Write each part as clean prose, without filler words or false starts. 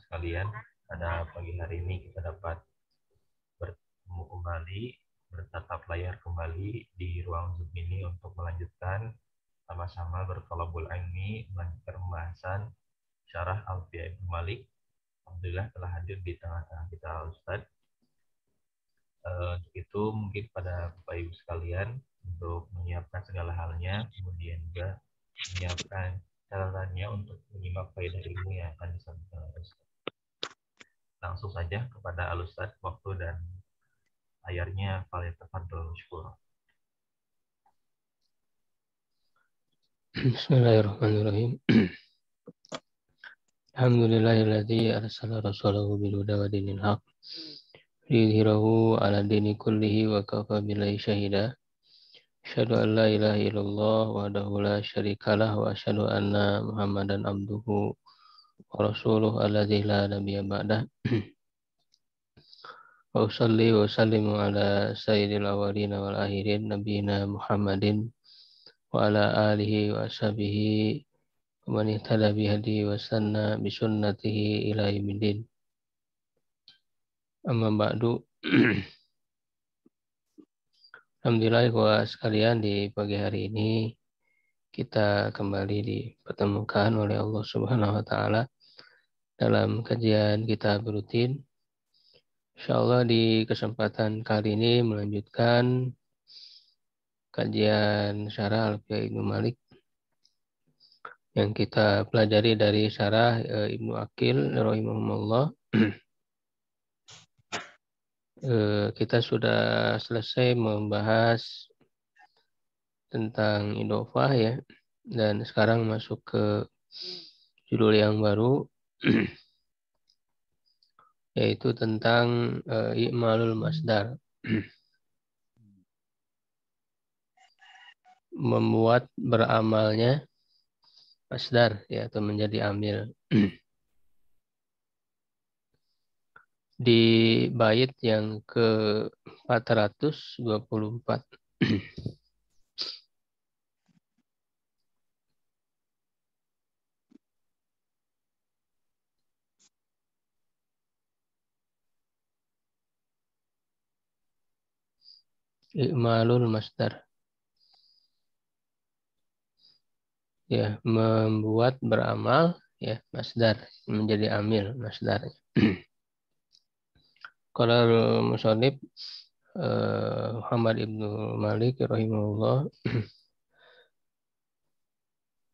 sekalian, pada pagi hari ini kita dapat bertemu kembali, bertatap layar kembali di ruang Zoom ini untuk melanjutkan sama-sama bertolabul ilmi, melanjutkan pembahasan syarah Alfiah Ibnu Malik. Alhamdulillah telah hadir di tengah-tengah kita Ustadz. Untuk itu mungkin pada Bapak Ibu sekalian untuk menyiapkan segala halnya, kemudian juga menyiapkan catatannya untuk menyimak faedah ilmu yang akan disampaikan oleh Ustaz. Langsung saja kepada Al-Ustaz, waktu dan layarnya falyatafadhal mashkura. Bismillahirrahmanirrahim. Alhamdulillahilladzi arsala rasulahu bil huda wa dinil haq liyudhhirahu 'ala dini kullihi wa kafa billahi shahida. Asyhadu an la ilaha illallah wahdahu la syarikalah wa asyhadu anna Muhammadan abduhu wa rasuluhu alladzi la nabiyya ba'dah. Wa usalli wa sallimu ala sayyidil awwalin wal akhirin nabiyina Muhammadin wa ala alihi wa ashabihi wa man ihtada bihadihi wa sanna bi sunnatihi ila yaumiddin. Amma ba'du. Alhamdulillah ikhwah sekalian, di pagi hari ini kita kembali dipertemukan oleh Allah Subhanahu wa taala dalam kajian kita rutin. Insyaallah di kesempatan kali ini melanjutkan kajian syarah Alfiah Ibnu Malik yang kita pelajari dari syarah Ibnu Aqil rahimahullah. Kita sudah selesai membahas tentang idofah ya, dan sekarang masuk ke judul yang baru yaitu tentang i'malul masdar, membuat beramalnya masdar ya, atau menjadi amil. Di bait yang ke-424. I'malul masdar. Ya, membuat beramal ya, masdar, menjadi amil masdar. Kalau musannif Muhammad Ibnu Malik rahimahullah,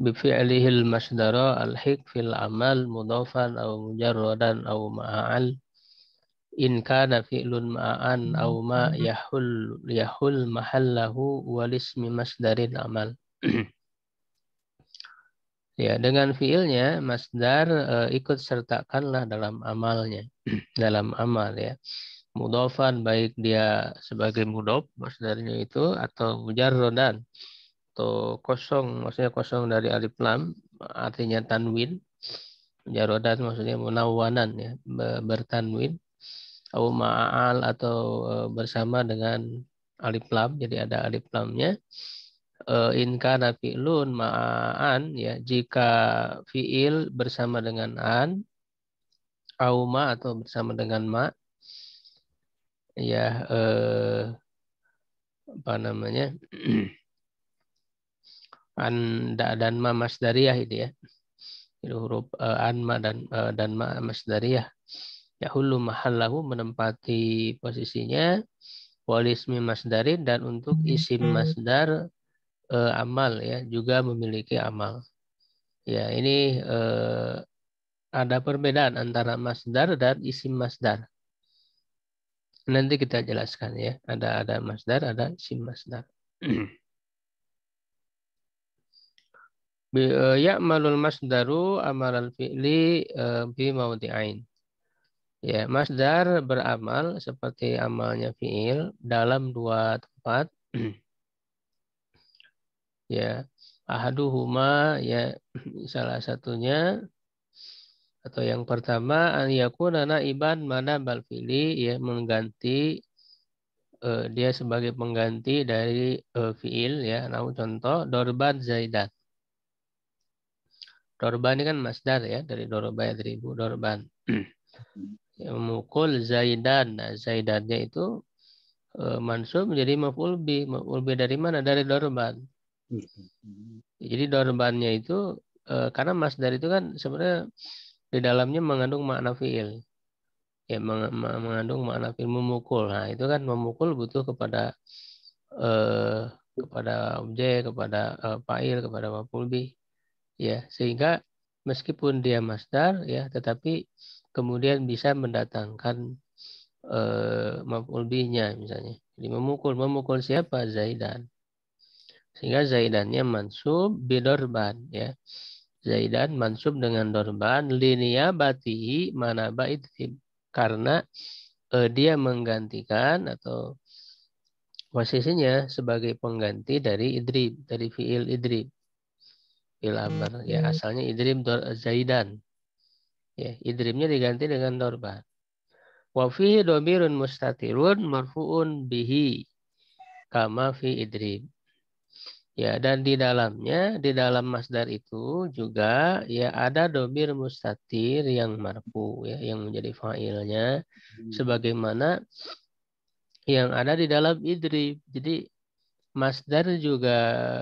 bifi'lihil masdara al-hik fil amal mudhafan aw mujarradan aw ma'al in kana fi'lun ma'an aw ma yahul mahallahu wal ismi masdarin amal. Ya, dengan fiilnya masdar ikut sertakanlah dalam amalnya, dalam amal ya. Mudhafan, baik dia sebagai mudhaf masdarnya itu, atau mujarradan atau kosong, maksudnya kosong dari alif lam, artinya tanwin. Mujarradan maksudnya munawwanan ya, bertanwin. Au ma'al, atau bersama dengan alif lam, jadi ada alif lamnya. In kana fi'lun ma'an ya, jika fi'il bersama dengan an, au ma, atau bersama dengan ma ya, apa namanya, an dan ma masdariyah itu ya, itu huruf an ma dan ma masdariyah. Yahullu mahallahu, menempati posisinya, walismi masdarin, dan untuk isim masdar amal ya, juga memiliki amal. Ya, ini ada perbedaan antara masdar dan isim masdar. Nanti kita jelaskan ya. Ada masdar, ada isim masdar. Ya'malul masdaru amalal fi'li bi mawdi'ain. Ya, masdar beramal seperti amalnya fi'il dalam dua tempat. Ya, ahaduhuma ya, salah satunya atau yang pertama, an yakuna naiban mana bal fi'li ya, mengganti dia sebagai pengganti dari fi'il ya. Nah, contoh dorban zaidan. Dorban ini kan masdar ya, dari doroba yadribu, dorban. Ya, memukul Zaidan. Nah, Zaidannya itu mansub menjadi maf'ul bi. Maf'ul bi dari mana? Dari dorban. Jadi dorbannya itu karena masdar itu kan sebenarnya di dalamnya mengandung makna fiil. Ya, mengandung makna fiil memukul. Nah, itu kan memukul butuh kepada kepada objek, kepada fa'il, kepada maf'ul bi. Ya, sehingga meskipun dia masdar ya, tetapi kemudian bisa mendatangkan maf'ul bih-nya misalnya. Jadi memukul siapa? Zaidan. Sehingga Zaidannya mansub bidorban ya. Zaidan mansub dengan dorban liniyabatihi manaba idrib. Karena dia menggantikan atau posisinya sebagai pengganti dari idrib, dari fiil idrib. Fiil amr ya, asalnya idrib Zaidan. Ya, idribnya diganti dengan dorban. Wa fihi dhamirun mustatirun marfu'un bihi kama fi idrib. Ya, dan di dalamnya, di dalam masdar itu juga ya ada dhamir mustatir yang marfu ya, yang menjadi fa'ilnya sebagaimana yang ada di dalam idrib. Jadi masdar juga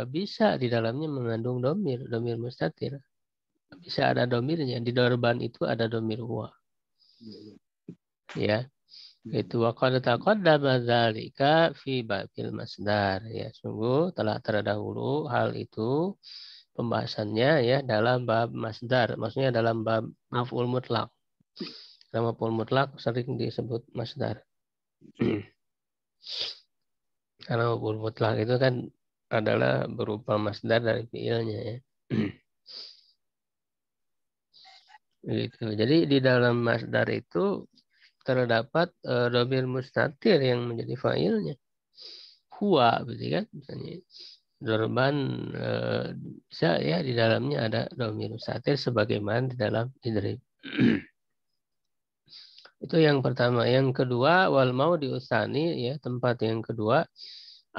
bisa di dalamnya mengandung dhamir mustatir. Bisa ada dhamirnya. Di dorban itu ada dhamir huwa. Ya. Itu waqad taqaddama dzalika fi babil masdar ya, sungguh telah terdahulu hal itu pembahasannya ya dalam bab masdar, maksudnya dalam bab maf'ul mutlak. Dalam maf'ul mutlak sering disebut masdar. Karena maf'ul mutlak itu kan adalah berupa masdar dari fiilnya ya. Gitu. Jadi di dalam masdar itu terdapat dhamir mustatir yang menjadi fa'ilnya. Huwa, betul kan? Misalnya dorban bisa ya di dalamnya ada dhamir mustatir sebagaimana di dalam idrib. Itu yang pertama. Yang kedua, wal mau diusani ya, tempat yang kedua,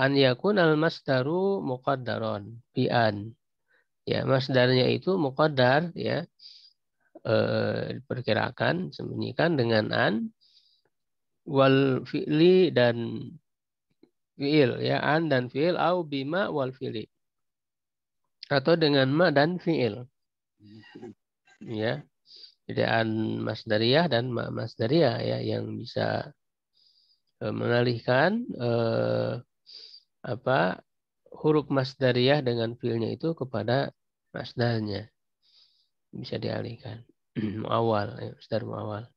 an yakun al masdaru muqaddaron bi an. Ya, masdarnya itu muqaddar ya, diperkirakan sembunyikan dengan an, wal fi'li dan fi'il ya, an dan fi'il au bima wal fi'li, atau dengan ma dan fi'il ya. Jadi an masdariyah dan ma masdariyah ya, yang bisa mengalihkan huruf masdariyah dengan fi'ilnya itu kepada masdarnya, bisa dialihkan. Muawal ya, masdar muawal.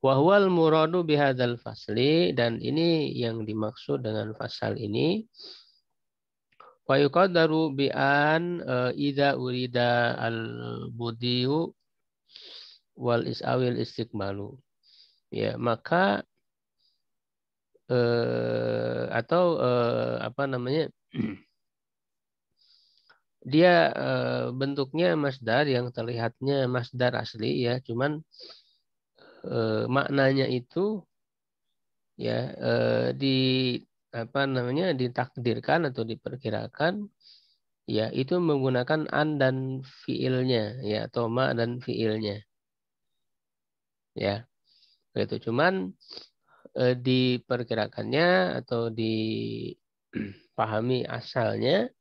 Wa huwal muradu bihadzal fasli, dan ini yang dimaksud dengan fasal ini. Wa yuqaddaru bi an idza urida al budiu wal isawil istiqbalu. Ya, maka atau apa namanya? Dia bentuknya masdar yang terlihatnya masdar asli ya, cuman maknanya itu ya di apa namanya, ditakdirkan atau diperkirakan ya itu menggunakan an dan fiilnya ya, atau ma dan fiilnya ya. Itu cuman diperkirakannya atau dipahami asalnya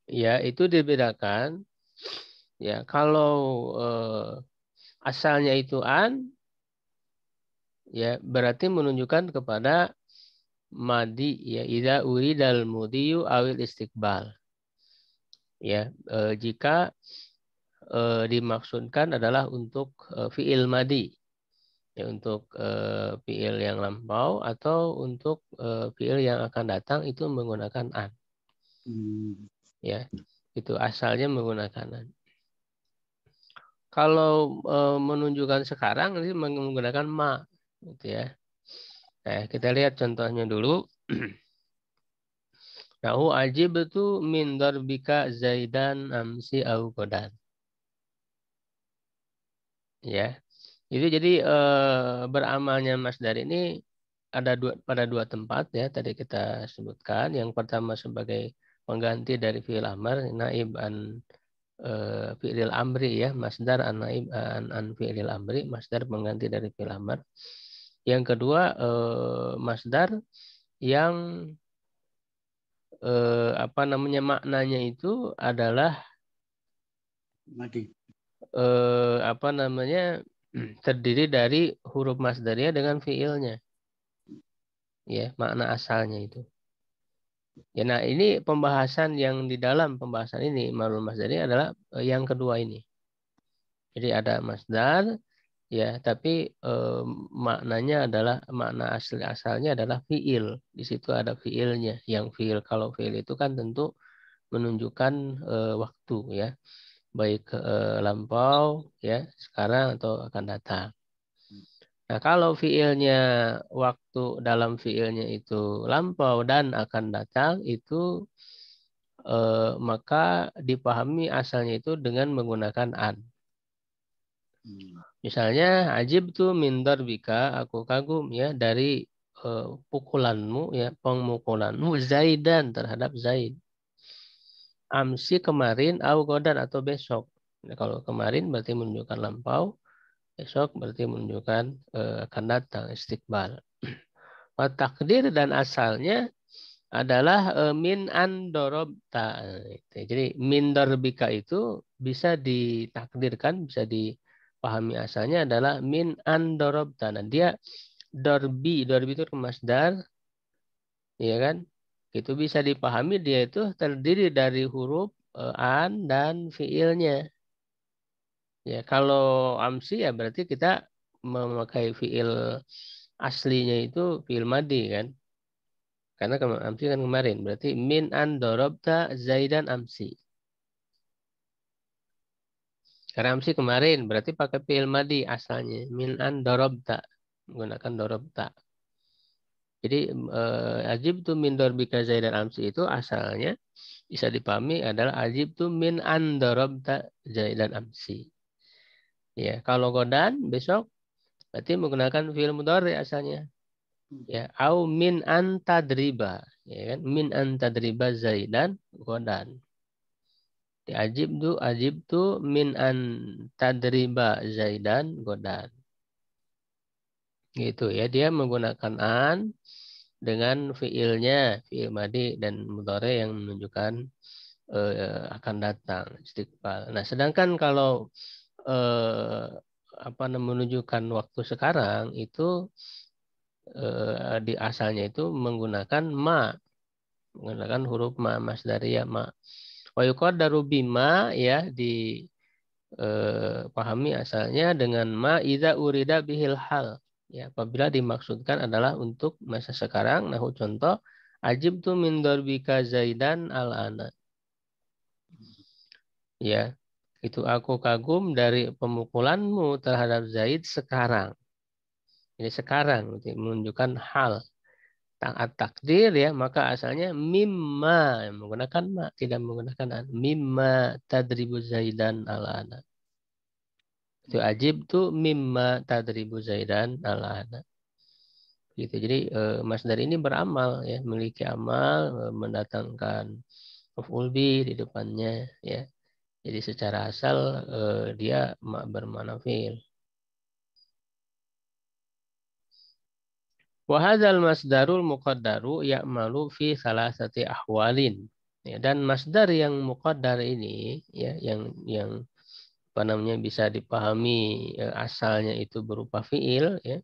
ya itu dibedakan ya. Kalau asalnya itu an ya, berarti menunjukkan kepada madi ya, idza uridal mudiyu awil istiqbal ya, jika dimaksudkan adalah untuk fiil madi ya, untuk fiil yang lampau atau untuk fiil yang akan datang itu menggunakan an ya, itu asalnya menggunakan an. Kalau menunjukkan sekarang ini menggunakan ma gitu ya. Nah, kita lihat contohnya dulu. Nahu ajib itu min darbika zaidan amsi au godan. Ya. Itu jadi beramalnya masdar ini ada pada dua tempat ya, tadi kita sebutkan. Yang pertama sebagai pengganti dari fi'il amr, naib an fi'il amri ya, masdar an fi'il amri, masdar pengganti dari fi'il amr. Yang kedua masdar yang apa namanya maknanya itu adalah apa namanya terdiri dari huruf masdarnya dengan fiilnya, ya makna asalnya itu. Ya, nah ini pembahasan yang di dalam pembahasan ini ma'lul masdari adalah yang kedua ini. Jadi ada masdar, ya tapi maknanya adalah makna asli asalnya adalah fiil. Di situ ada fiilnya. Yang fiil kalau fiil itu kan tentu menunjukkan waktu ya, baik lampau ya, sekarang atau akan datang. Nah, kalau fiilnya waktu dalam fiilnya itu lampau dan akan datang itu maka dipahami asalnya itu dengan menggunakan an. Misalnya ajib tu min darbika, aku kagum ya dari pukulanmu ya, pemukulanmu Zaidan terhadap Zaid. Amsi kemarin, au godan atau besok. Nah, kalau kemarin berarti menunjukkan lampau, besok berarti menunjukkan akan datang, istiqbal. Takdir dan asalnya adalah min andorobta. Jadi min darbika itu bisa ditakdirkan, bisa dipahami asalnya adalah min andorobta. Nah, dia dorbi itu masdar, ya kan? Itu bisa dipahami dia itu terdiri dari huruf an dan fiilnya. Ya, kalau amsi ya berarti kita memakai fiil aslinya itu fiil madi kan? Karena amsi kan kemarin. Berarti min an dorobta zaidan amsi. Karena amsi kemarin. Berarti pakai fi'il madi asalnya. Min an dorobta. Menggunakan dorobta. Jadi ajib tu min dorbika zaidan amsi itu asalnya bisa dipahami adalah ajib tu min an dorobta zaidan amsi. Ya, kalau godan besok berarti menggunakan fi'il mudhari asalnya. Ya, au min an tadriba. Ya kan? Min an tadriba zaidan godan. Ajib tu min an tadriba zaidan godan. Gitu ya, dia menggunakan an dengan fiilnya, fiil madi dan mudhari yang menunjukkan akan datang, istiqbal. Nah, sedangkan kalau apa menunjukkan waktu sekarang itu di asalnya itu menggunakan ma, menggunakan huruf ma, masdariyah ma. Wa yuqaddaru bima ya pahami asalnya dengan ma idza urida bihil hal. Ya, apabila dimaksudkan adalah untuk masa sekarang, nah contoh ajib tu min darbika zaidan al-ana. Ya, itu aku kagum dari pemukulanmu terhadap Zaid sekarang. Ini sekarang menunjukkan hal. Taat takdir ya, maka asalnya mimma menggunakan ma, tidak menggunakan an. Mimma tadribu zaidan al-ana. Itu ajib tuh mimma tadribu zaidan al-ana. Gitu. Jadi masdar ini beramal ya, memiliki amal mendatangkan maf'ul bi di depannya ya. Jadi secara asal dia bermakna fi'il. Wa hadzal masdarul muqaddaru ya'malu fi salasati ahwalin. Ya, dan masdar yang muqaddar ini ya yang apa namanya bisa dipahami asalnya itu berupa fi'il ya.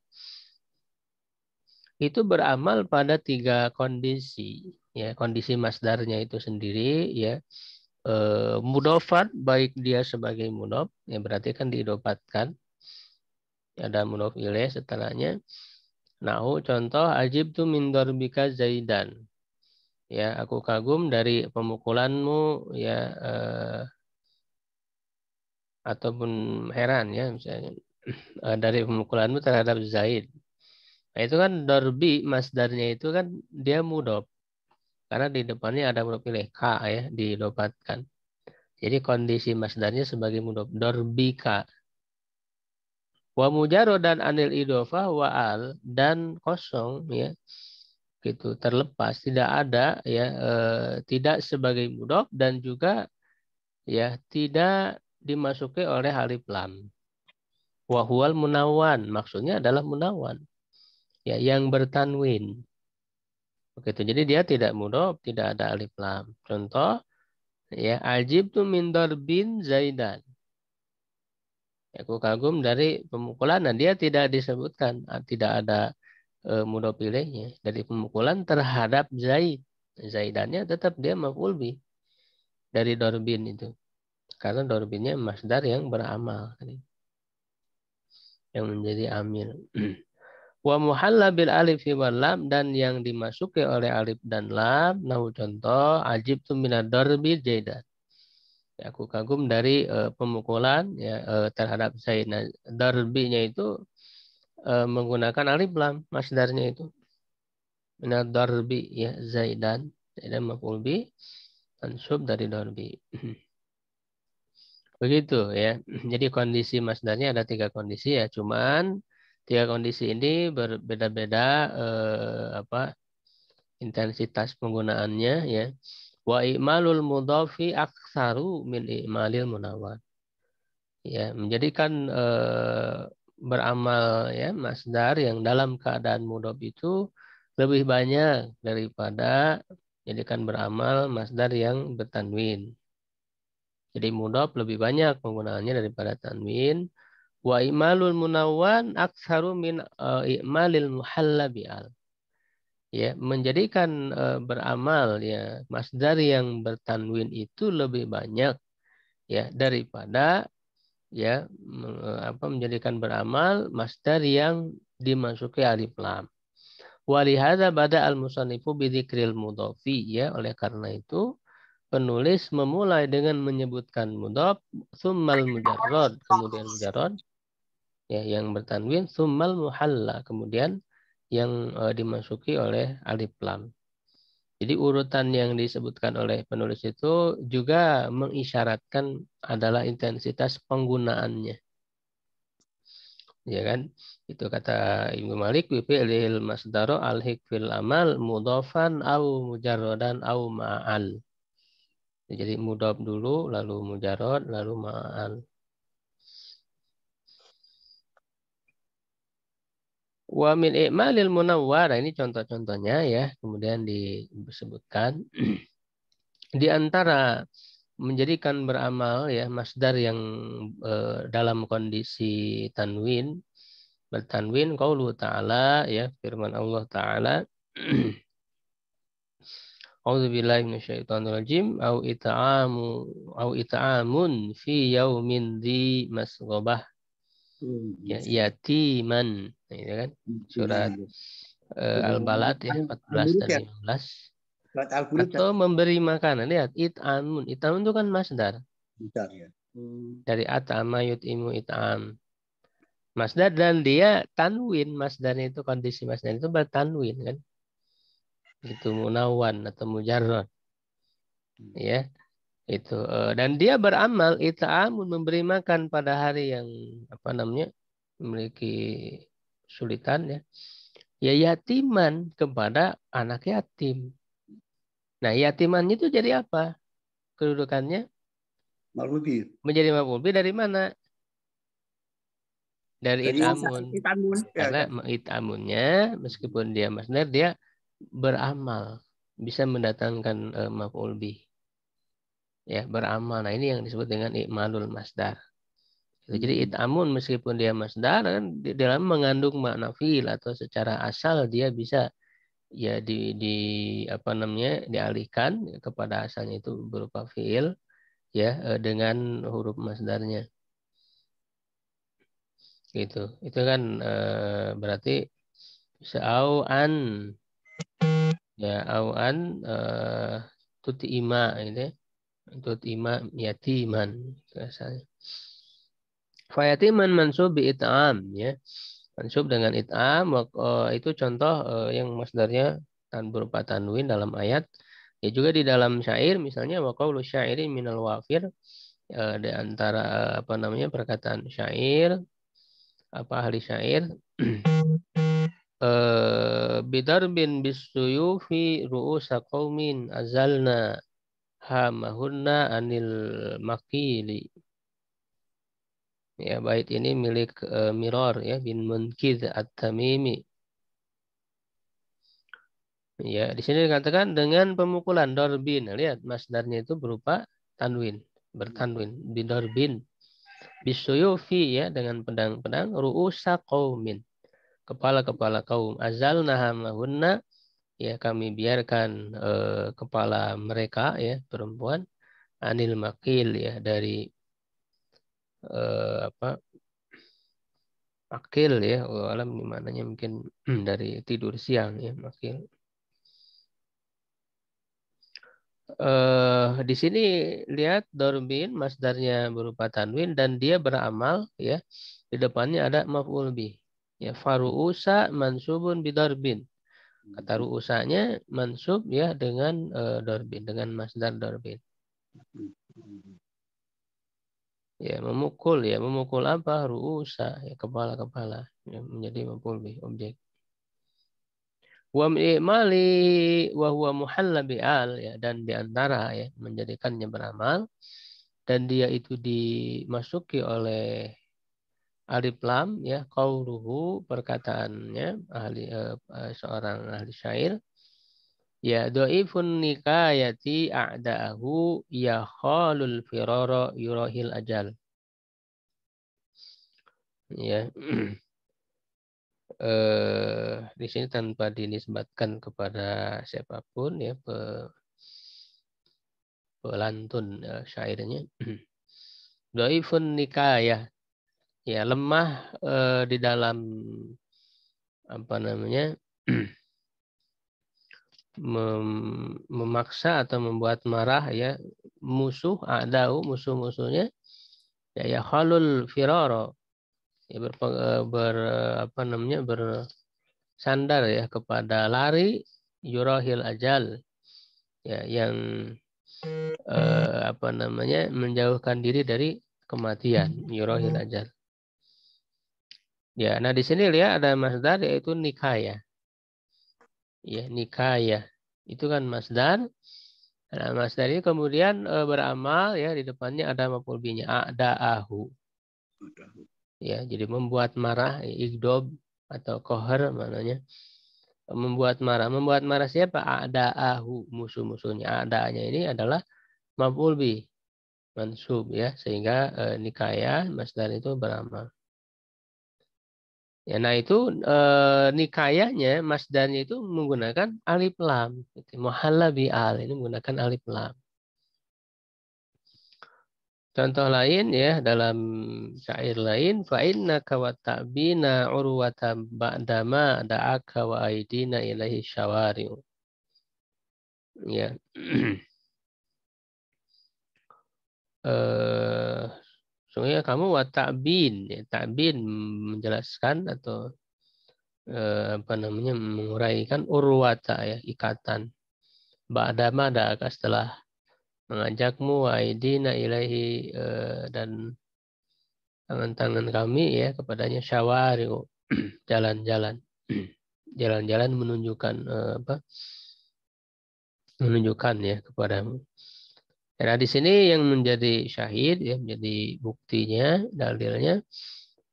Itu beramal pada 3 kondisi ya, kondisi masdarnya itu sendiri ya. Mudofat baik dia sebagai mudof ya berarti kan diidopatkan. Ada mudof ilaih setelahnya. Nahu contoh ajib tu min darbika zaidan. Ya, aku kagum dari pemukulanmu ya ataupun heran ya misalnya dari pemukulanmu terhadap Zaid. Nah, itu kan darbi masdarnya itu kan dia mudhof. Karena di depannya ada huruf ilaih ka ya didopatkan. Jadi kondisi masdarnya sebagai mudhof darbika. Wa mujarradan anil idhofah wa al dan kosong ya gitu terlepas tidak ada ya tidak sebagai mudhof dan juga ya tidak dimasuki oleh alif lam. Wa huwal munawwan, maksudnya adalah munawwan. Ya, yang bertanwin. Begitu. Jadi dia tidak mudhof, tidak ada alif lam. Contoh, ya, ajibtu min darbin Zaidan. Aku kagum dari pemukulan. Nah, dia tidak disebutkan, tidak ada mudhof ilaihnya. Dari pemukulan terhadap Zaid. Zaidannya tetap dia maf'ul bih dari darbin itu. Karena darbinnya masdar yang beramal. Yang menjadi amil. Wa muhalla bil alif wal lam, dan yang dimasuki oleh alif dan lam, nahu contoh ajibtu minad darbi Zaidan. Ya, aku kagum dari pemukulan ya terhadap Zaid. Nah, darbinya itu menggunakan alif lam masdarnya itu. Minad darbi ya Zaidan. Zaidan maf'ul bi mansub dari darbi. Begitu ya. Jadi kondisi masdarnya ada 3 kondisi ya. Cuman 3 kondisi ini berbeda-beda intensitas penggunaannya ya. Wa i'malul mudhafi aktsaru min i'malil munawwar. Ya, menjadikan beramal ya masdar yang dalam keadaan mudhaf itu lebih banyak daripada jadikan beramal masdar yang bertanwin. Jadi mudhaf lebih banyak penggunaannya daripada tanwin. Wa i'malul munawwan aktsaru min i'malil muhalla bi'al. Ya, menjadikan beramal ya masdar yang bertanwin itu lebih banyak ya daripada ya menjadikan beramal masdar yang dimasuki alif lam. Walihada bada al-musannifu bidzikril mudhafi, ya, oleh karena itu penulis memulai dengan menyebutkan mudhaf, tsummal mujarrad, kemudian mujarrad ya yang bertanwin, tsummal muhalla, kemudian yang dimasuki oleh alif lam. Jadi urutan yang disebutkan oleh penulis itu juga mengisyaratkan adalah intensitas penggunaannya. Ya kan? Itu kata Ibnu Malik, wa fi'lil masdaru alhiq fil amal mudhafan au mujarradan au ma'al. Jadi mudhaf dulu, lalu mujarrad, lalu ma'al. Wa min i'malil munawwar, ini contoh-contohnya ya, kemudian disebutkan di antara menjadikan beramal ya masdar yang dalam kondisi tanwin, bertanwin, qaulu ta'ala ya, firman Allah Ta'ala A'udzu billahi minasyaitonir rajim au it'amun fi yaumin dzi masghabah ya yatiman, ini kan surat Al-Balad ya 14 dan 15. Atau memberi makanan, lihat it'amun, it'amun itu kan masdar dari at'ama yut'imu it'am, masdar, dan dia tanwin, masdarnya itu kondisi masdar itu bertanwin kan, itu munawwan atau mujarrad ya itu, dan dia beramal it'amun, memberi makan pada hari yang apa namanya memiliki kesulitan ya, ya yatiman, kepada anak yatim. Nah, yatiman itu jadi apa kedudukannya? Menjadi maf'ul bih dari mana? Dari it'amun. Karena it'amunnya meskipun dia masdar, dia beramal, bisa mendatangkan maf'ul bih. Ya, beramal. Nah, ini yang disebut dengan i'malul masdar. Jadi it'amun meskipun dia masdar kan di dalam mengandung makna fi'il, atau secara asal dia bisa ya di apa namanya dialihkan kepada asalnya itu berupa fi'il ya dengan huruf masdarnya. Gitu. Itu kan berarti sa'au'an ya au'an tut'ima ini. Tut'ima yatiman asalnya. Fayatiman mansub bi it'am ya. Mansub dengan it'am, itu contoh yang masdarnya berupa tanwin dalam ayat. Ya juga di dalam syair misalnya wa qaulu syairi minal wafir, di antara apa namanya perkataan syair, apa ahli syair bidarbin bisuyufi ru'usa qaumin azalna hamahunna anil makili. Ya, bait ini milik Miror ya bin Munkidh At-Tamimi. Ya, di sini dikatakan dengan pemukulan dorbin. Lihat, masdarnya itu berupa tanwin, bertanwin, bidorbin. Bisuyufi ya, dengan pedang-pedang, ru'usa qaumin, kepala-kepala kaum. Azalna hamahunna, ya kami biarkan kepala mereka ya, perempuan, anil makil ya, dari apa? Akil ya, alam di mananya mungkin dari tidur siang ya, makil. Di sini lihat dorbin masdarnya berupa tanwin dan dia beramal ya, di depannya ada maf'ul bih ya, faru'usa mansubun bidarbin, kata ru'usanya mansub ya dengan dorbin, dengan masdar dorbin ya, memukul apa, ru'usa ya, kepala-kepala ya, menjadi maf'ul bih, objek. Wa mi'mali wa huwa muhalla bi'al ya, dan diantara ya menjadikannya beramal dan dia itu dimasuki oleh alif lam ya, qauluhu, perkataannya seorang ahli syair ya, dhaifun nikayati a'da'ahu ya khalul firara yurahil ajal ya. Di sini tanpa dinisbatkan kepada siapapun ya, pelantun syairnya. Dhaifun nikayah ya, lemah di dalam apa namanya, memaksa atau membuat marah ya musuh, a'da'u, musuh-musuhnya ya, ya khalul firara ya, apa namanya, bersandar ya kepada lari, yurahil ajal ya, yang apa namanya, menjauhkan diri dari kematian, yurahil ajal ya. Nah, di sini lihat ada masdar yaitu nikaya ya, nikaya itu kan masdar. Nah, masdar ini kemudian beramal ya, di depannya ada maf'ul bihnya, a'da'ahu ya, jadi membuat marah, igdob atau kohar maknanya, membuat marah siapa, a'da'ahu, musuh-musuhnya. A'da'nya ini adalah maf'ul bih mansub ya, sehingga nikaya masdar itu beramal ya. Nah, itu nikayahnya masdarnya itu menggunakan alif lam, muhalla bi'al, ini menggunakan alif lam. Contoh lain ya, dalam syair lain, fa innaka wa ta'bina urwata ba'dama da'aka wa aidina ilaihi syawari'u ya. Sungguhnya kamu wa ta'bin ya, ta'bin menjelaskan atau apa namanya, menguraikan, urwata ya, ikatan, ba'dama da'aka, setelah mengajakmu, wa aidina ilaihi dan tangan-tangan kami ya kepadanya, syawari'u jalan-jalan, jalan-jalan menunjukkan apa, menunjukkan ya kepadamu. Nah, di sini yang menjadi syahid ya, menjadi buktinya, dalilnya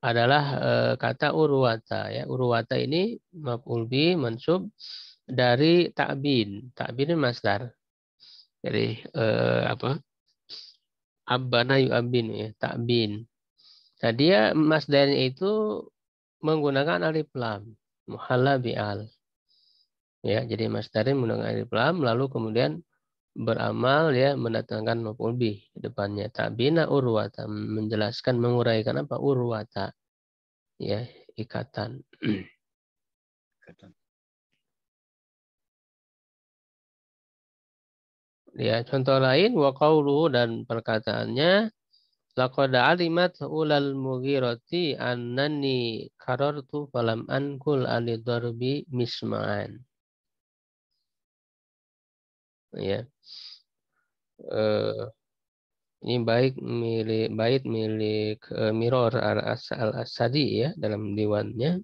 adalah kata urwata ya. Urwata ini maf'ul bih mansub dari ta'bin. Ta'bin ini masdar. Jadi apa? Abbana yu'abbin ya, ta'bin. Nah, dia masdarnya itu menggunakan alif lam, muhalla bi'al. Ya, jadi masdarnya menggunakan alif lam, lalu kemudian beramal ya, mendatangkan maf'ul bih depannya, ta'bina urwata, menjelaskan, menguraikan apa, urwata ya, ikatan. Ya, contoh lain, wa qauluhu, dan perkataannya, laqad alimat ulal mughirati annani karartu falam ankul alidarbi misma'an ya. Ini bait milik Miror al-Asadi ya, dalam diwannya.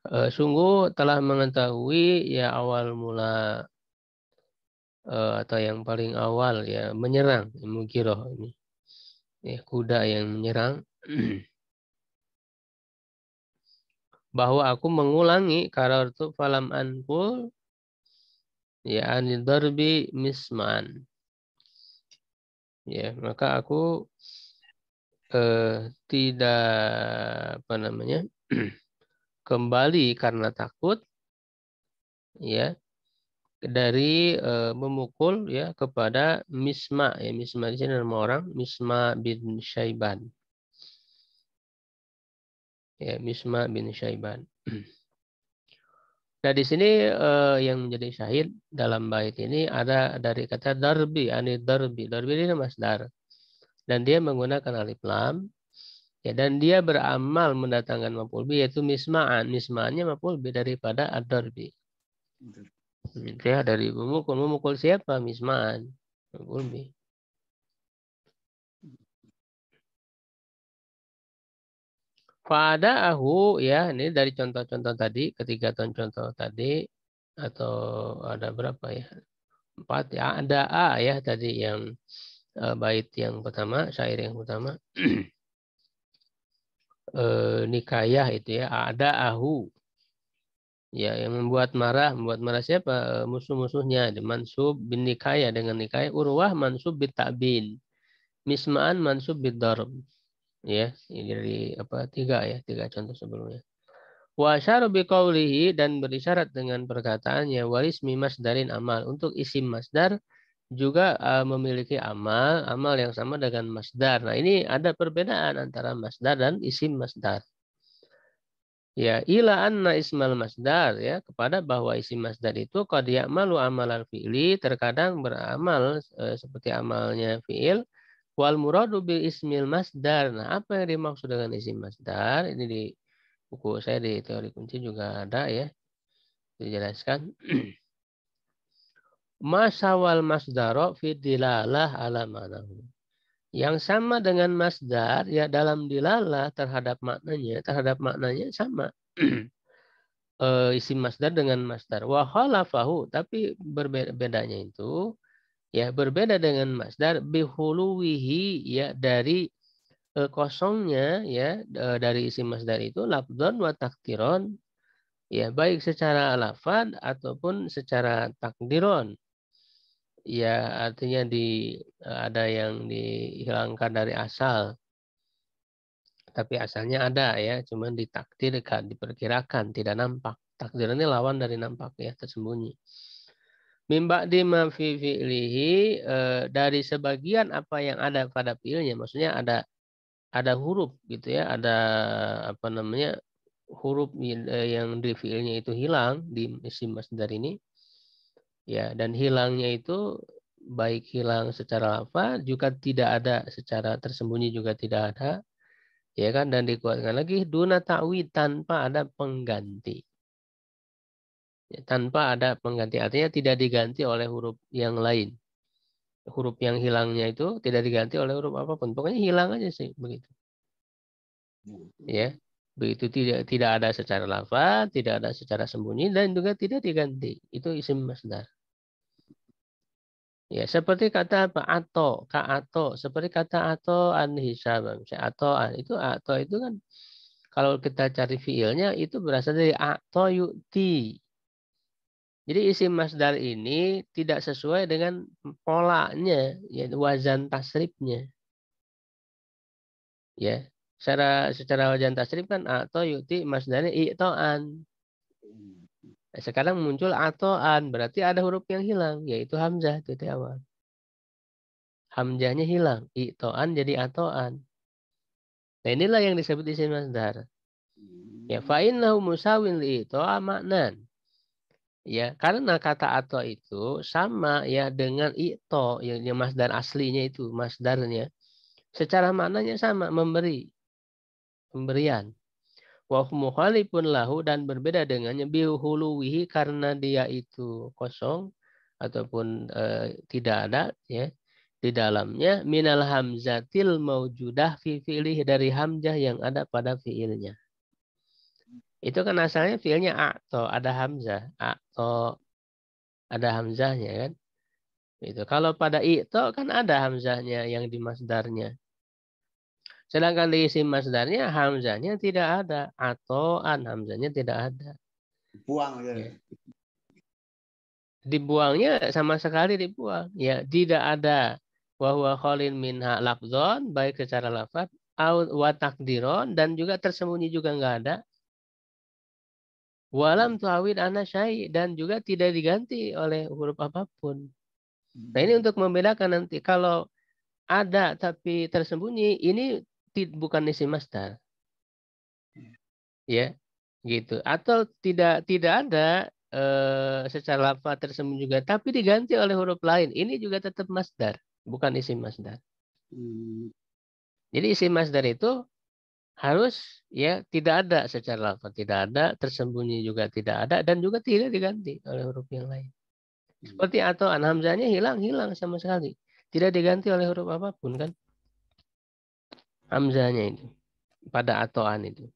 Sungguh telah mengetahui ya awal mula atau yang paling awal ya menyerang Mugiroh ini ya, kuda yang menyerang bahwa aku mengulangi karartu falam anqul ya anidarbi misman ya, maka aku tidak apa namanya kembali karena takut ya dari memukul ya kepada Misma ya, Misma di sini nama orang Misma bin Syaiban ya, Misma bin Syaiban. Nah di sini yang menjadi syahid dalam bait ini ada dari kata darbi, darbi ini masdar dan dia menggunakan alif lam ya, dan dia beramal mendatangkan maf'ul bi yaitu misma'an, misma'annya maf'ul bi daripada ad-darbi ya, dari memukul siapa misma'an maf'ul bi. Fada'ahu ya, ini dari contoh-contoh tadi, ketiga contoh tadi atau ada berapa ya? 4 ya, ada A ya tadi yang bait yang pertama, syair yang pertama. Nikayah itu ya, ada ahu. Ya, yang membuat marah siapa? Musuh-musuhnya. Mansub bin nikayah dengan nikayah. Urwah mansub bin ta'bin. Misma'an mansub bin darb. Ya, ini dari apa? Tiga contoh sebelumnya. Wa asyara biqaulihi dan berisyarat dengan perkataannya walismi masdarin amal. Untuk isim masdar juga memiliki amal yang sama dengan masdar. Nah, ini ada perbedaan antara masdar dan isim masdar. Ya, ila anna ismal masdar ya, kepada bahwa isim masdar itu qad ya'malu amalan fi'li, terkadang beramal seperti amalnya fi'il. Wal muradu bil ismil masdar. Nah, apa yang dimaksud dengan isim masdar? Ini di buku saya di teori kunci juga ada ya, dijelaskan. Masawal masdaro fi dilalah ala manahu. Yang sama dengan masdar ya dalam dilalah terhadap maknanya sama. Isim masdar dengan masdar. Wa khalafahu, tapi bedanya itu ya berbeda dengan masdar bihuluwihi ya dari kosongnya ya dari isim masdar itu lafdzon wa takdiron ya, baik secara lafad ataupun secara takdiron. Ya, artinya ada yang dihilangkan dari asal. Tapi asalnya ada ya, cuman ditakdirkan, diperkirakan, tidak nampak. Takdir ini lawan dari nampak ya, tersembunyi. Mimba di fi fi'lihi, dari sebagian apa yang ada pada fi'ilnya, maksudnya ada huruf gitu ya, ada apa namanya huruf yang di fi'ilnya itu hilang di isim masdar ini ya, dan hilangnya itu baik hilang secara lafaz juga tidak ada, secara tersembunyi juga tidak ada ya kan, dan dikuatkan lagi duna ta'wid, tanpa ada pengganti ya, tanpa ada pengganti artinya tidak diganti oleh huruf yang lain, huruf yang hilangnya itu tidak diganti oleh huruf apapun, pokoknya hilang aja sih begitu ya, begitu, tidak ada secara lafaz, tidak ada secara sembunyi, dan juga tidak diganti, itu isim masdar. Ya, seperti kata apa? Ato, seperti kata ato an hisab. Ato itu kan kalau kita cari fiilnya itu berasal dari ato yu'ti. Jadi isim masdar ini tidak sesuai dengan polanya, ya, wazan tasrifnya. Ya, secara wazan tasrif kan ato yu'ti masdarnya i'to'an. Nah, sekarang muncul ato'an, berarti ada huruf yang hilang, yaitu hamzah itu di awal. Hamzahnya hilang, i'to'an jadi ato'an. Nah, inilah yang disebut isim masdar. Ya, fa'innahu musawin li'ito'a maknan. Ya, karena kata ato itu sama ya dengan ito, yang masdar aslinya itu, masdarnya. Secara maknanya sama, pemberian. Wa mukhalifun lahu, dan berbeda dengannya bihuluwihi, karena dia itu kosong ataupun tidak ada ya di dalamnya, minal hamzatil maujudah fi fi'lih, dari hamzah yang ada pada fi'ilnya. Itu kan asalnya fi'ilnya a'to, ada hamzah, a'to, ada hamzahnya kan. Itu kalau pada i'to kan ada hamzahnya yang di masdarnya. Sedangkan di isim masdarnya hamzahnya tidak ada, atau an hamzahnya tidak ada. Buang ya. Ya. Dibuangnya sama sekali dibuang. Ya, tidak ada wa huwa khalin minha lafdzon, baik secara lafaz au wa takdiron, dan juga tersembunyi juga nggak ada. Walam tuawid ana syai, dan juga tidak diganti oleh huruf apapun. Nah, ini untuk membedakan nanti kalau ada tapi tersembunyi, ini bukan isim masdar. Ya, gitu. Atau tidak ada secara lafaz tersembunyi juga, tapi diganti oleh huruf lain. Ini juga tetap masdar, bukan isim masdar. Jadi isim masdar itu harus ya tidak ada secara lafaz, tidak ada, tersembunyi juga tidak ada, dan juga tidak diganti oleh huruf yang lain. Seperti atau an hamzahnya hilang sama sekali. Tidak diganti oleh huruf apapun kan. Hamzahnya itu. Pada atoan itu.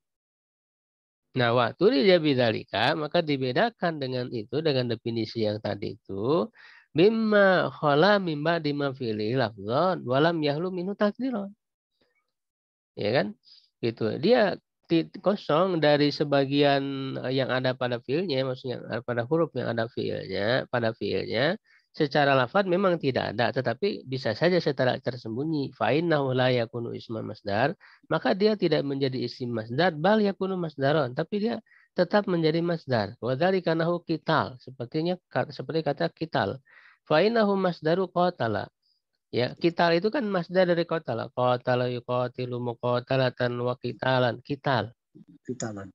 Nah, waktu dia bidzalika, maka dibedakan dengan itu, dengan definisi yang tadi itu. Mimma khala mimma dima fi'li lafzon walam yahlu minhu takdiron. Ya kan? Gitu. Dia kosong dari sebagian yang ada pada fiilnya, maksudnya pada huruf yang ada fiilnya, pada fiilnya secara lafaz memang tidak ada, tetapi bisa saja secara tersembunyi. Fa innahu la yakunu isman masdar, maka dia tidak menjadi isim masdar, bal yakunu masdaron, tapi dia tetap menjadi masdar. Wa dzalika nahu qital, seperti kata qital. Fa innahu masdaru qatala. Ya, kital itu kan masdar dari qatala. Qatala yuqatilu muqatalatan wa qitalan. Kital. Kitalan.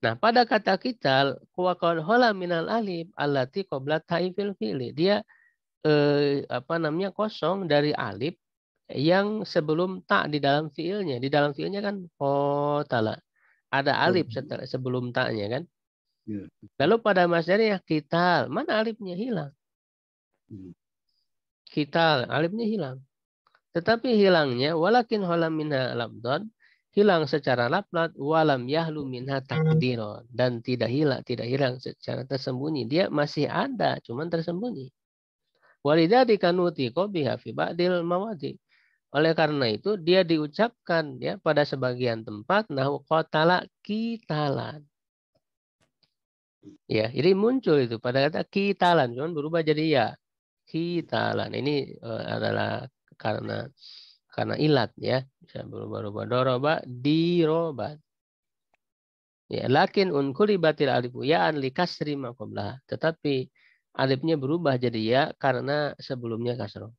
Nah, pada kata kital, wa qad hala minal alif allati qabla ta'i fil fi'li. Dia kosong dari alif yang sebelum tak di dalam fiilnya. Di dalam fiilnya kan qatala. Ada alif setelah sebelum taknya kan. Lalu pada masdarnya kital, mana alifnya hilang? Kital, alifnya hilang. Tetapi hilangnya walakin holam minha labdon, hilang secara lafaz, walam yahlu minha takdiron, dan tidak hilang secara tersembunyi. Dia masih ada, cuman tersembunyi. Walidzalika nutiqa biha fi ba'dil mawadi. Oleh karena itu dia diucapkan ya pada sebagian tempat nahu qatala kitalan. Ya, jadi muncul itu pada kata kitalan, cuman berubah jadi ya. Kitalan. Ini adalah karena ilat ya, bisa berubah-ubah. Doroba dirobat. Ya, lakin unkuli batil alifu ya'an li kasri ma qablaha. Tetapi alifnya berubah jadi ya karena sebelumnya kasroh.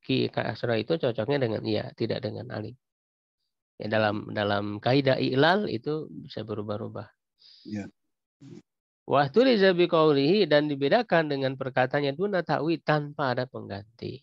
Kasroh itu cocoknya dengan ya, tidak dengan alif. Ya, dalam kaidah i'lal itu bisa berubah-ubah. Ya. Wahtuliza biqaulihi, dan dibedakan dengan perkataannya duna ta'wid, tanpa ada pengganti.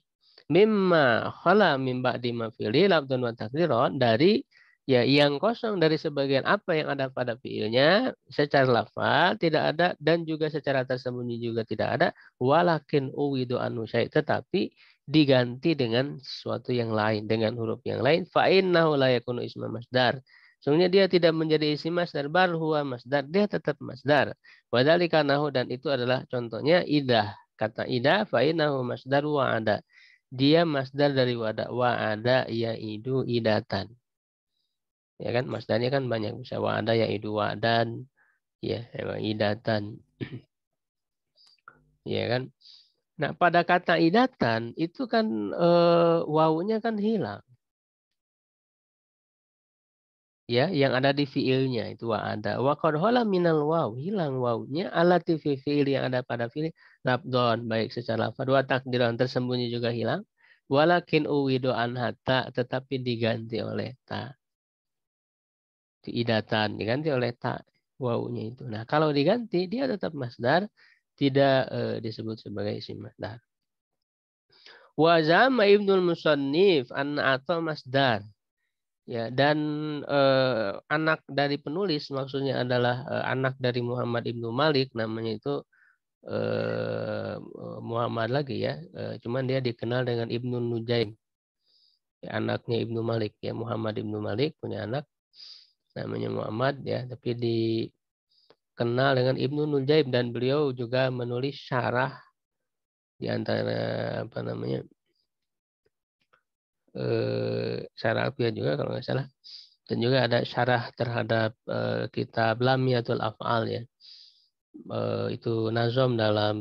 Mimma khala min ba'di ma fi'li labdun wa takdiron, dari ya yang kosong dari sebagian apa yang ada pada fiilnya secara lafaz tidak ada, dan juga secara tersembunyi juga tidak ada, walakin uwidu anu syai', tetapi diganti dengan sesuatu yang lain, dengan huruf yang lain, fa innahu la yakunu isma masdar. Sesungguhnya dia tidak menjadi isim masdar, bal huwa masdar, dia tetap masdar. Wadzalika nahu, dan itu adalah contohnya idah. Kata idah fa innahu masdar wa ada. Dia masdar dari wada, wa ada yaidu idatan. Ya kan, masdarnya kan banyak, bisa wa ada yaidu wadan, ya, idatan. Ya kan. Nah, pada kata idatan itu kan wawunya kan hilang. Ya, yang ada di fiilnya itu ada. Wa qad hala minal waw, hilang wawnya, alati fi fiil, yang ada pada fiil, labdon, baik secara lafaz, wa takdiran, tersembunyi juga hilang. Walakin uwidu an hatta, tetapi diganti oleh ta. Idatan diganti oleh ta, wawnya itu. Nah, kalau diganti dia tetap masdar, tidak disebut sebagai isim masdar. Wa zama Ibnul Musannif anna atau masdar. Ya, dan anak dari penulis maksudnya adalah anak dari Muhammad Ibnu Malik, namanya itu Muhammad lagi ya, cuman dia dikenal dengan Ibnu Nujaim, ya, anaknya Ibnu Malik ya. Muhammad Ibnu Malik punya anak namanya Muhammad ya, tapi kenal dengan Ibnu Nujaim dan beliau juga menulis syarah di antara apa namanya syarah Alfiyah juga kalau nggak salah, dan juga ada syarah terhadap kitab Lamiyatul Af'al ya. Itu nazom dalam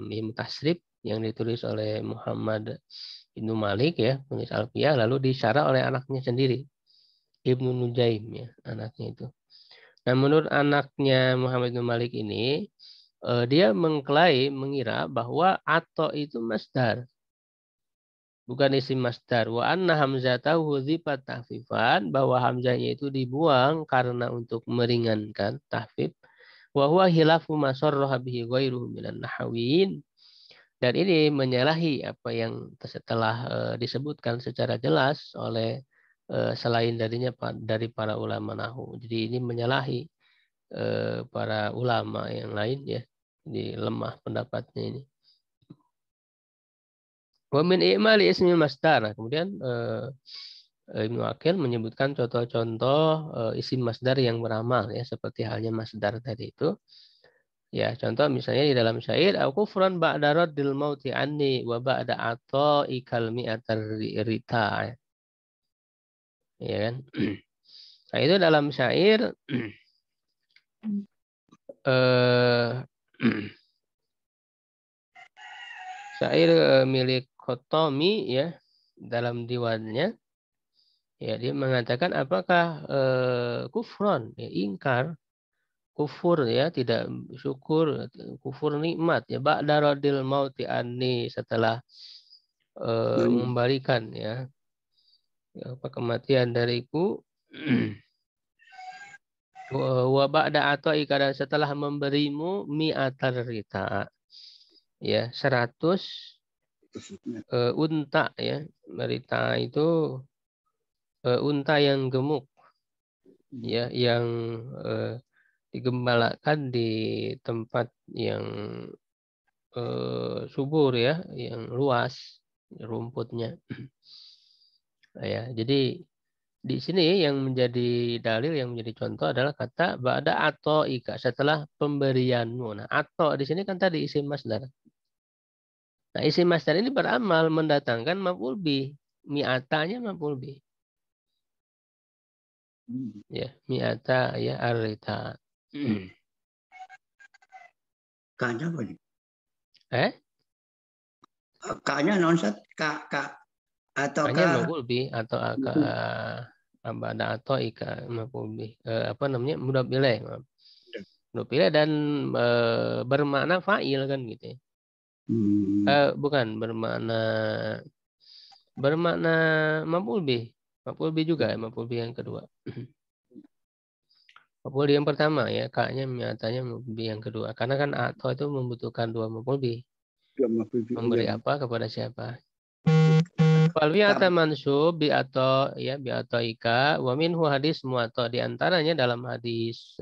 ilmu tasrif yang ditulis oleh Muhammad Ibnu Malik ya, penulis Alfiyah, lalu disyarah oleh anaknya sendiri Ibnu Nujaim ya, anaknya itu. Nah, menurut anaknya Muhammad Ibnu Malik ini, dia mengira bahwa ato itu masdar, bukan isim masdar. Wa anna hamzatahu hudzifat tahfifan, bahwa hamzahnya itu dibuang karena untuk meringankan tahfif. Wa huwa khilafu ma sarraha bihi ghairuhu minan nahawiyyin. Dan ini menyalahi apa yang setelah disebutkan secara jelas oleh selain darinya dari para ulama nahwu. Jadi ini menyalahi para ulama yang lain ya. Jadi lemah pendapatnya ini. Wa min i'mali ismil masdar. Nah, kemudian Ibnu Aqil menyebutkan contoh-contoh isim masdar yang beramal ya, seperti halnya masdar tadi itu. Ya, contoh misalnya di dalam syair, aku kufran ba'da raddil mauti anni wa ba'da ataikal mi'atar rita. Ya kan? Nah, itu dalam syair syair milik Khotomi ya, dalam diwannya ya, dia mengatakan apakah kufron ya, ingkar, kufur ya, tidak syukur, kufur nikmat ya, ba'da radil mauti anni, setelah mengembalikan ya apa kematian dariku, wa ba'da ataika, dan setelah memberimu mi'atar rita ya, 100 unta ya. Rita itu unta yang gemuk ya, yang digembalakan di tempat yang subur ya, yang luas rumputnya. Ya, jadi di sini yang menjadi dalil, yang menjadi contoh adalah kata ba'da atau ika, setelah pemberianmu. Nah, atau di sini kan tadi isim masdar. Nah, isim masdar ini beramal mendatangkan maf'ul bih. Mi'atanya maf'ul bih. Ya, mi'ata ya arita. K-nya apa nih? K-nya nonsat, K atau K. Hanya maf'ul bih atau ada atau ika maf'ul bih. Apa namanya? Mudhaf ilaih. Mudhaf ilaih dan bermakna fa'il kan gitu ya. Bukan bermakna maf'ul bih. Maf'ul bih juga, maf'ul bih yang kedua. Maf'ul bih yang pertama ya, K-nya mi'atanya maf'ul bih yang kedua. Karena kan atau itu membutuhkan dua maf'ul bih. Memberi apa kepada siapa? Wal bi'ata mansub bi atau ya, bi atau ika wa minhu hadis muwatta, di antaranya dalam hadis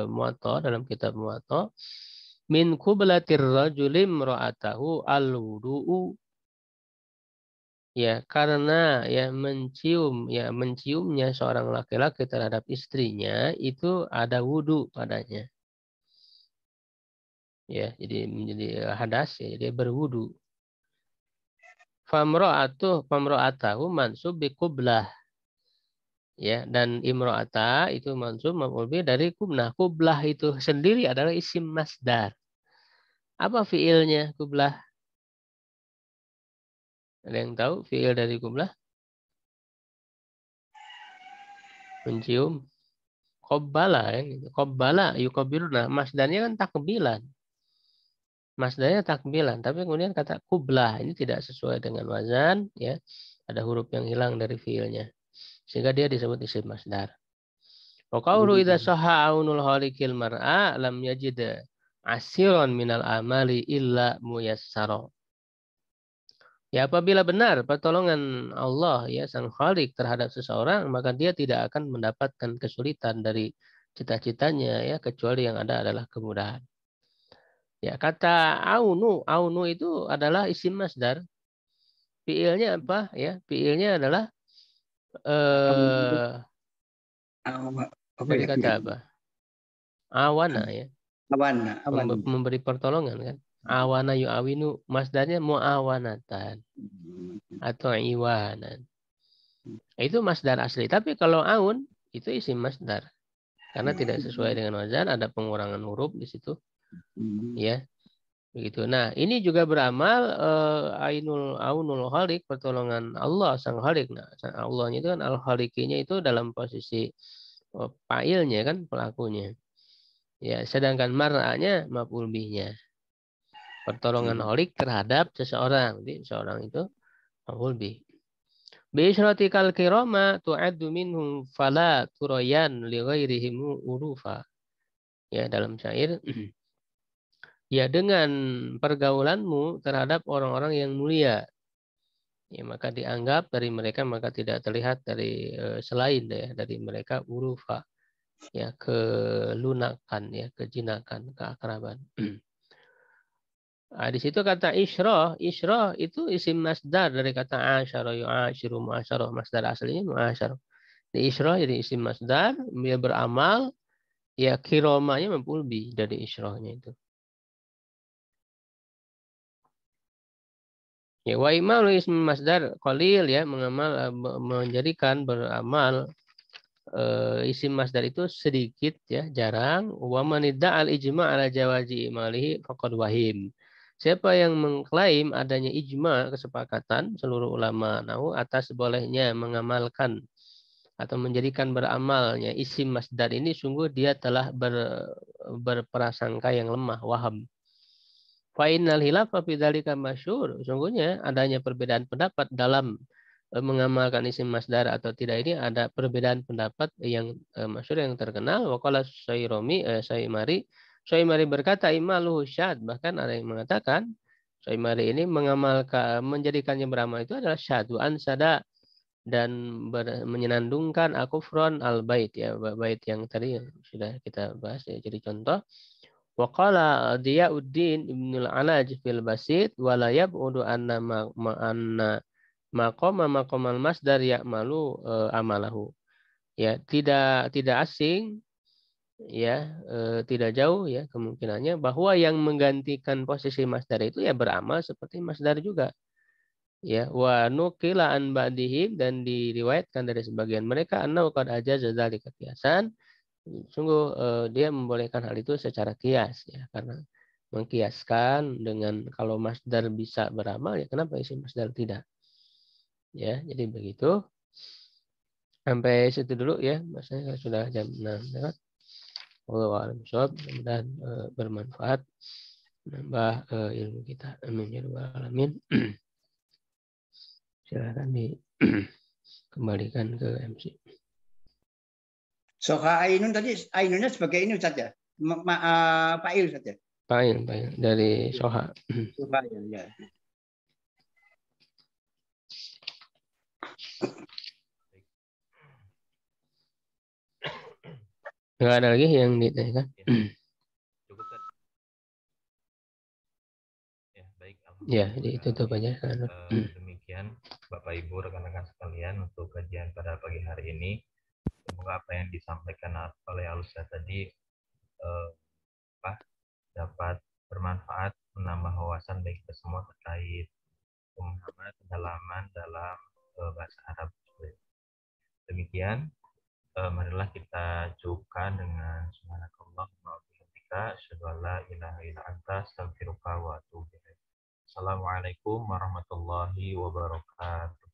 muwatta, dalam kitab muwatta, min qublatir rajuli imra'atahu al-wudu'u, ya, karena ya menciumnya seorang laki-laki terhadap istrinya itu ada wudu padanya. Ya, jadi menjadi hadas ya, dia berwudu. Famro'atahu mansub bi qublah. Ya, dan imro'ata itu mansub maf'ul bih dari kublah. Kublah itu sendiri adalah isim masdar. Apa fiilnya kublah? Ada yang tahu fiil dari kublah? Mencium. Qabbala ya, gitu. Qabbala yuqabbilu. Nah, masdarnya kan takbilan. Masdarnya takbilan, tapi kemudian kata kublah ini tidak sesuai dengan wazan ya. Ada huruf yang hilang dari fiilnya. Sehingga dia disebut isim masdar. Wa qawlu idza sahha aunul khaliqil mar'a lam yajid asiron minal amali illa muyassara. Ya, apabila benar pertolongan Allah ya sang Khalik terhadap seseorang, maka dia tidak akan mendapatkan kesulitan dari cita-citanya ya, kecuali yang ada adalah kemudahan. Ya, kata aunu itu adalah isim masdar. Fiilnya apa ya? Fiilnya adalah dari kata apa? Awana ya. Awan. memberi pertolongan kan. Awana yu'awinu masdarnya mu'awanatan atau iwanan. Itu masdar asli. Tapi kalau aun itu isim masdar. Karena tidak sesuai dengan wazan, ada pengurangan huruf di situ. Ya. Begitu. Nah, ini juga beramal aunul khaliq, pertolongan Allah sang khaliq. Nah, Allahnya itu kan al-khaliqinya itu dalam posisi fa'ilnya kan, pelakunya. Ya, sedangkan mar'anya maf'ul bihnya. Pertolongan khaliq terhadap seseorang. Jadi seseorang itu maf'ul bih. Bi'isratikal kirama tu'addu minhum fala turayan li ghairihim urufa. Ya, dalam syair ya dengan pergaulanmu terhadap orang-orang yang mulia, ya maka dianggap dari mereka maka tidak terlihat dari selain ya dari mereka urufa, ya kelunakan, ya kejinakan, keakraban. Nah, di situ kata isroh itu isim masdar dari kata asyara yu'asyiru mu'asyarah, masdar aslinya mu'asyarah. Di isroh jadi isim masdar, dia beramal, ya kiromanya maf'ul bih dari isrohnya itu. Ya, wa imalu ismi masdar qalil ya mengamal menjadikan beramal isim masdar itu sedikit ya jarang. Wa manidda al ijma ala jawazi imalihi faqad wahim. Siapa yang mengklaim adanya ijma kesepakatan seluruh ulama nahwu atas bolehnya mengamalkan atau menjadikan beramalnya isim masdar ini, sungguh dia telah berprasangka yang lemah, waham. Fa'innal hilaf fi dzalika masyhur. Sungguhnya adanya perbedaan pendapat dalam mengamalkan isim masdar atau tidak ini, ada perbedaan pendapat yang masyhur yang terkenal. Wa qala Syaimari berkata imaluhu syad, bahkan ada yang mengatakan Syaimari ini mengamalkan menjadikannya beramal itu adalah syadu ansada dan menyenandungkan akufron al bait, ya bait yang tadi yang sudah kita bahas ya. Jadi contoh waqala Diyauddin Ibnul Alaj fil Basit wala yab'udu anna maqamal masdar ya'malu amalahu. Ya, tidak asing ya, tidak jauh ya kemungkinannya bahwa yang menggantikan posisi masdar itu ya beramal seperti masdar juga. Ya, wa nuqila an ba'dihim, dan diriwayatkan dari sebagian mereka annahu qad ajaza dzalika qiyasan. Sungguh dia membolehkan hal itu secara kias ya, karena mengkiaskan dengan kalau masdar bisa beramal ya kenapa isim masdar tidak, ya. Jadi begitu, sampai situ dulu ya masanya, sudah jam 6 lewat. Wallahu a'lam bishawab. Mudah-mudahan bermanfaat, menambah ilmu kita, amin ya rabbal alamin. Silakan dikembalikan ke MC. Soha Ainun tadi, Ainunnya sebagai ini saja, Fa'il saja. Fa'il dari Soha. Soha ya. Nggak ada lagi yang ditanyakan? Cukup kan? Ya, baik. Ya, ditutup aja. Demikian Bapak Ibu rekan-rekan sekalian untuk kajian pada pagi hari ini. Semoga apa yang disampaikan oleh Al-Ustaz tadi dapat bermanfaat, menambah wawasan bagi kita semua terkait pemahaman kedalaman dalam bahasa Arab. Demikian, marilah kita cukupkan dengan subhanakallahumma wa bihamdika asyhadu an la ilaha illa anta astaghfiruka wa atubu ilaik. Assalamualaikum warahmatullahi wabarakatuh.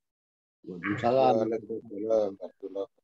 Waalaikumsalam.